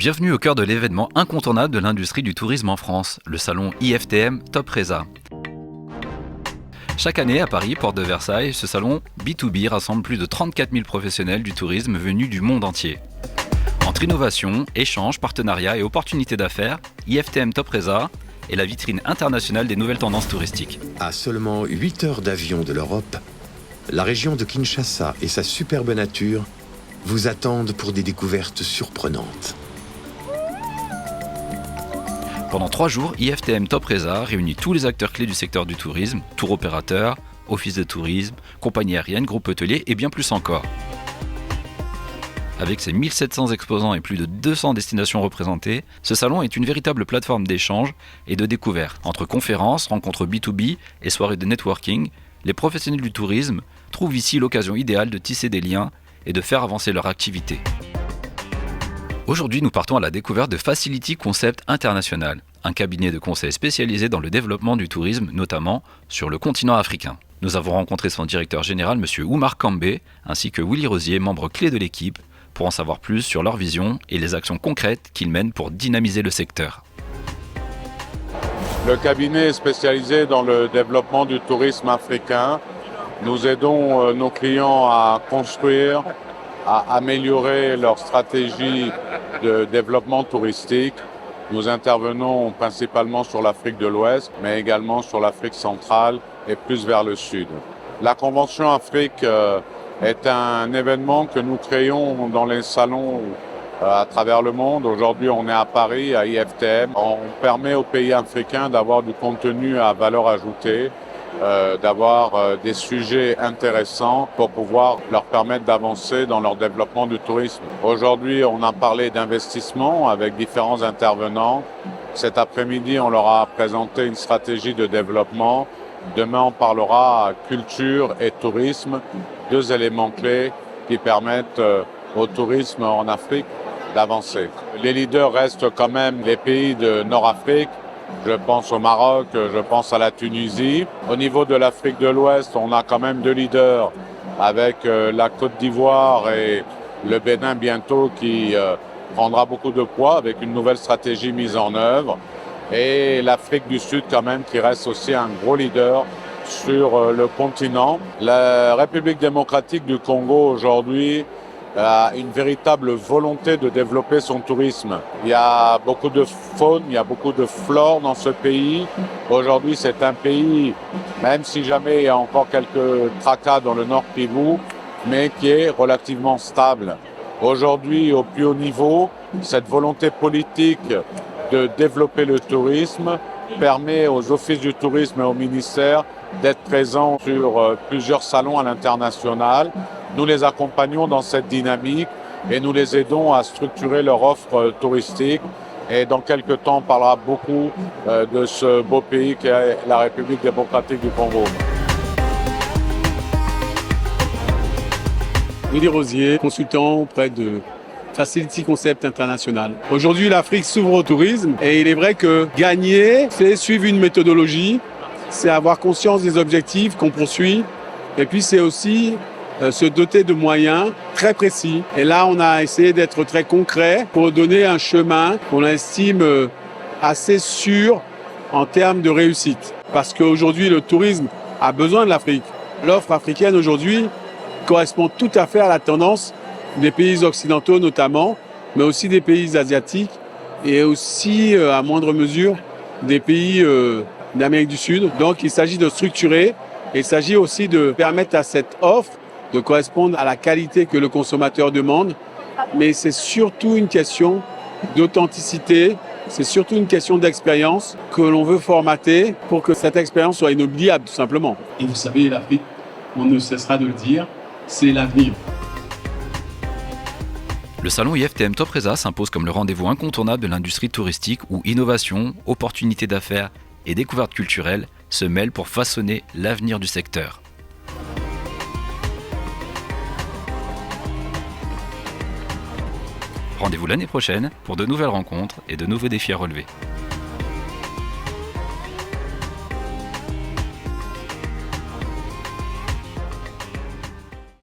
Bienvenue au cœur de l'événement incontournable de l'industrie du tourisme en France, le salon IFTM Topresa. Chaque année à Paris, porte de Versailles, ce salon B2B rassemble plus de 34 000 professionnels du tourisme venus du monde entier. Entre innovation, échanges, partenariats et opportunités d'affaires, IFTM Topresa est la vitrine internationale des nouvelles tendances touristiques. À seulement 8 heures d'avion de l'Europe, la région de Kinshasa et sa superbe nature vous attendent pour des découvertes surprenantes. Pendant 3 jours, IFTM Topresa réunit tous les acteurs clés du secteur du tourisme, tour opérateurs, office de tourisme, compagnies aériennes, groupes hôteliers et bien plus encore. Avec ses 1700 exposants et plus de 200 destinations représentées, ce salon est une véritable plateforme d'échange et de découverte. Entre conférences, rencontres B2B et soirées de networking, les professionnels du tourisme trouvent ici l'occasion idéale de tisser des liens et de faire avancer leur activité. Aujourd'hui, nous partons à la découverte de Facility Concept International, un cabinet de conseil spécialisé dans le développement du tourisme, notamment sur le continent africain. Nous avons rencontré son directeur général, M. Oumar Kambé, ainsi que Willy Rosier, membre clé de l'équipe, pour en savoir plus sur leur vision et les actions concrètes qu'ils mènent pour dynamiser le secteur. Le cabinet est spécialisé dans le développement du tourisme africain. Nous aidons nos clients à construire, à améliorer leur stratégie de développement touristique. Nous intervenons principalement sur l'Afrique de l'Ouest, mais également sur l'Afrique centrale et plus vers le sud. La Convention Afrique est un événement que nous créons dans les salons à travers le monde. Aujourd'hui, on est à Paris, à IFTM. On permet aux pays africains d'avoir du contenu à valeur ajoutée, d'avoir des sujets intéressants pour pouvoir leur permettre d'avancer dans leur développement du tourisme. Aujourd'hui, on a parlé d'investissement avec différents intervenants. Cet après-midi, on leur a présenté une stratégie de développement. Demain, on parlera culture et tourisme, 2 éléments clés qui permettent au tourisme en Afrique d'avancer. Les leaders restent quand même les pays de Nord-Afrique. Je pense au Maroc, je pense à la Tunisie. Au niveau de l'Afrique de l'Ouest, on a quand même 2 leaders avec la Côte d'Ivoire et le Bénin bientôt qui prendra beaucoup de poids avec une nouvelle stratégie mise en œuvre. Et l'Afrique du Sud quand même qui reste aussi un gros leader sur le continent. La République démocratique du Congo aujourd'hui a une véritable volonté de développer son tourisme. Il y a beaucoup de faune, il y a beaucoup de flore dans ce pays. Aujourd'hui, c'est un pays, même si jamais il y a encore quelques tracas dans le Nord Kivu, mais qui est relativement stable. Aujourd'hui, au plus haut niveau, cette volonté politique de développer le tourisme permet aux offices du tourisme et au ministère d'être présents sur plusieurs salons à l'international. Nous les accompagnons dans cette dynamique et nous les aidons à structurer leur offre touristique. Et dans quelques temps, on parlera beaucoup de ce beau pays qu'est la République démocratique du Congo. Willy Rosier, consultant auprès de Facility Concept International. Aujourd'hui, l'Afrique s'ouvre au tourisme et il est vrai que gagner, c'est suivre une méthodologie, c'est avoir conscience des objectifs qu'on poursuit et puis c'est aussi se doter de moyens très précis. Et là, on a essayé d'être très concret pour donner un chemin qu'on estime assez sûr en termes de réussite. Parce qu'aujourd'hui, le tourisme a besoin de l'Afrique. L'offre africaine aujourd'hui correspond tout à fait à la tendance des pays occidentaux notamment, mais aussi des pays asiatiques et aussi, à moindre mesure, des pays d'Amérique du Sud. Donc, il s'agit de structurer et il s'agit aussi de permettre à cette offre de correspondre à la qualité que le consommateur demande. Mais c'est surtout une question d'authenticité, c'est surtout une question d'expérience que l'on veut formater pour que cette expérience soit inoubliable, tout simplement. Et vous savez, l'Afrique, on ne cessera de le dire, c'est l'avenir. Le salon IFTM Topresa s'impose comme le rendez-vous incontournable de l'industrie touristique où innovation, opportunités d'affaires et découvertes culturelles se mêlent pour façonner l'avenir du secteur. Rendez-vous l'année prochaine pour de nouvelles rencontres et de nouveaux défis à relever.